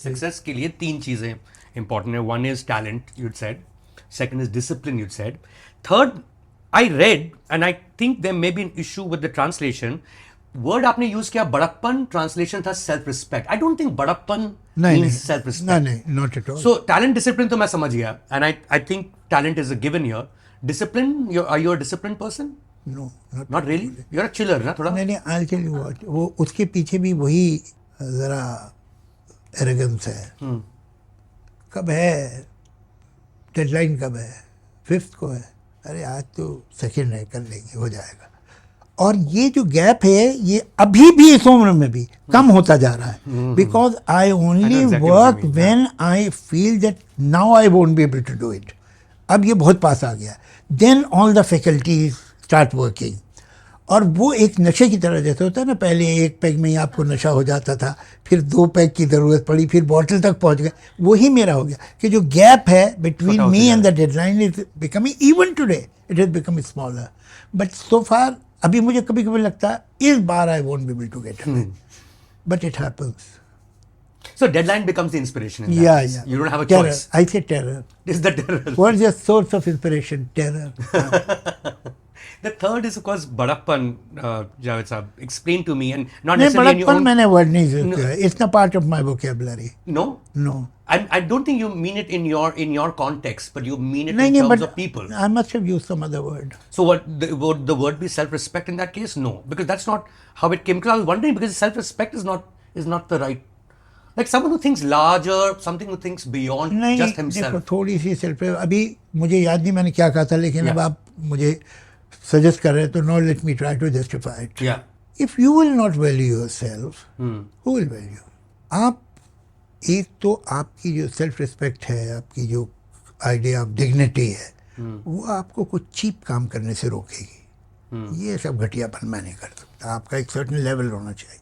Success के लिए तीन चीजें इंपॉर्टेंट है. One is talent, you'd said. Second is discipline, you'd said. Third, I read and I think there may be an issue with the translation. Word आपने use किया बड़प्पन, translation था self respect. I don't think बड़प्पन means self respect. नहीं, not at all. So talent discipline तो मैं समझ गया, and I think talent is a given here. Discipline, are you a discipline person? No, not really. You are a chiller ना थोड़ा. नहीं, I tell you what, वो उसके पीछे भी वही जरा एरोगेंस है. कब है डेडलाइन, कब है 5th को है, अरे आज तो सेकंड है, कर लेंगे, हो जाएगा. और ये जो गैप है ये अभी भी इस उम्र में भी कम होता जा रहा है. Because I only work when I feel that now I won't be able to do it. अब ये बहुत पास आ गया. Then all the faculties start working. और वो एक नशे की तरह जैसे होता है ना, पहले एक पैग में ही आपको नशा हो जाता था, फिर 2 पैग की ज़रूरत पड़ी, फिर बॉटल तक पहुंच गए. वही मेरा हो गया कि जो गैप है between me and the deadline is becoming, even today it is becoming smaller. But so far अभी मुझे कभी कभी लगता है इस बार I won't be able to get it, but it happens. So deadline becomes the inspiration in that Yeah, case. yeah. You don't have a Terror. choice. I say terror. It's the terror. What is your source of inspiration? Terror. The third is of course Badappan, Javed Saab. Explain to me, and not नहीं, necessarily in your बड़प्पन own. मैंने word नहीं use किया. It's not part of my vocabulary. No, no. I don't think you mean it in your context, but you mean it नहीं in नहीं, terms but of people. I must have used some other word. So would the word be self-respect in that case? No, because that's not how it came. Because I was wondering, because self-respect is not the right. Like someone who thinks larger, something who thinks beyond नहीं, just देखो himself. थोड़ी सी self, अभी मुझे याद नहीं मैंने क्या कहा था, लेकिन Yeah. अब आप मुझे सजेस्ट कर रहे हैं तो no, let me try to justify it. Yeah. If you will not value yourself, who will value? आप, एक तो आपकी जो सेल्फ रिस्पेक्ट है, आपकी जो आइडिया ऑफ डिग्निटी है, वो आपको कुछ चीप काम करने से रोकेगी. ये सब घटियापन मैं नहीं कर सकता. आपका एक सर्टेन लेवल होना चाहिए.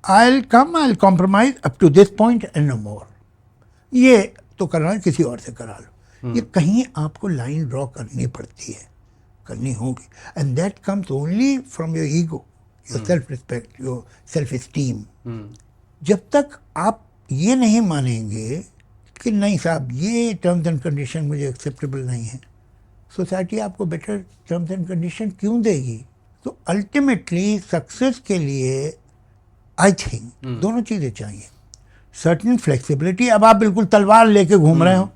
I will compromise up to this point and no more. ये तो करना है, किसी और से करा लो. ये कहीं आपको लाइन ड्रॉ करनी पड़ती है, करनी होगी. And that comes only from your ego, your self respect, your self esteem. जब तक आप ये नहीं मानेंगे कि नहीं साहब ये टर्म्स एंड कंडीशन मुझे एक्सेप्टेबल नहीं है, सोसाइटी आपको बेटर टर्म्स एंड कंडीशन क्यों देगी? तो अल्टीमेटली सक्सेस के लिए आई थिंक दोनों चीज़ें चाहिए. Certain flexibility. अब आप बिल्कुल तलवार लेके घूम रहे हो,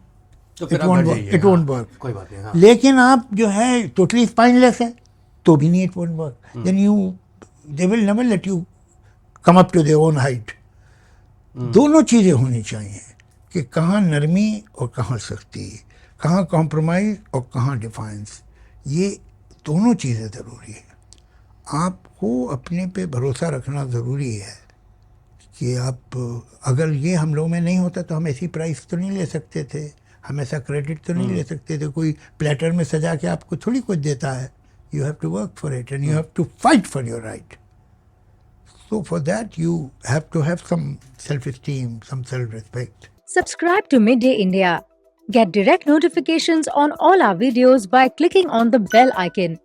तो फिर इट आप वोंट डर वर्क, जाइए. It won't work. कोई बात नहीं. हाँ. लेकिन आप जो है टोटली स्पाइनलेस है तो भी नहीं, it won't work. Then they will never let you come up to their own height. दोनों चीज़ें होनी चाहिए कि कहाँ नरमी और कहाँ सख्ती, कहाँ कॉम्प्रोमाइज़ और कहाँ डिफाइंस. ये दोनों चीज़ें ज़रूरी है. आपको अपने पे भरोसा रखना ज़रूरी है कि आप, अगर ये हम लोगों में नहीं होता तो हम ऐसी प्राइस तो नहीं ले सकते थे, हम ऐसा क्रेडिट तो नहीं ले सकते थे. कोई प्लेटर में सजा के आपको थोड़ी कुछ देता है. You have to work for it and you have to fight for your right. So for that you have to have some self-esteem, some self-respect. Subscribe to Midday India. Get direct notifications on all our videos by clicking on the bell icon.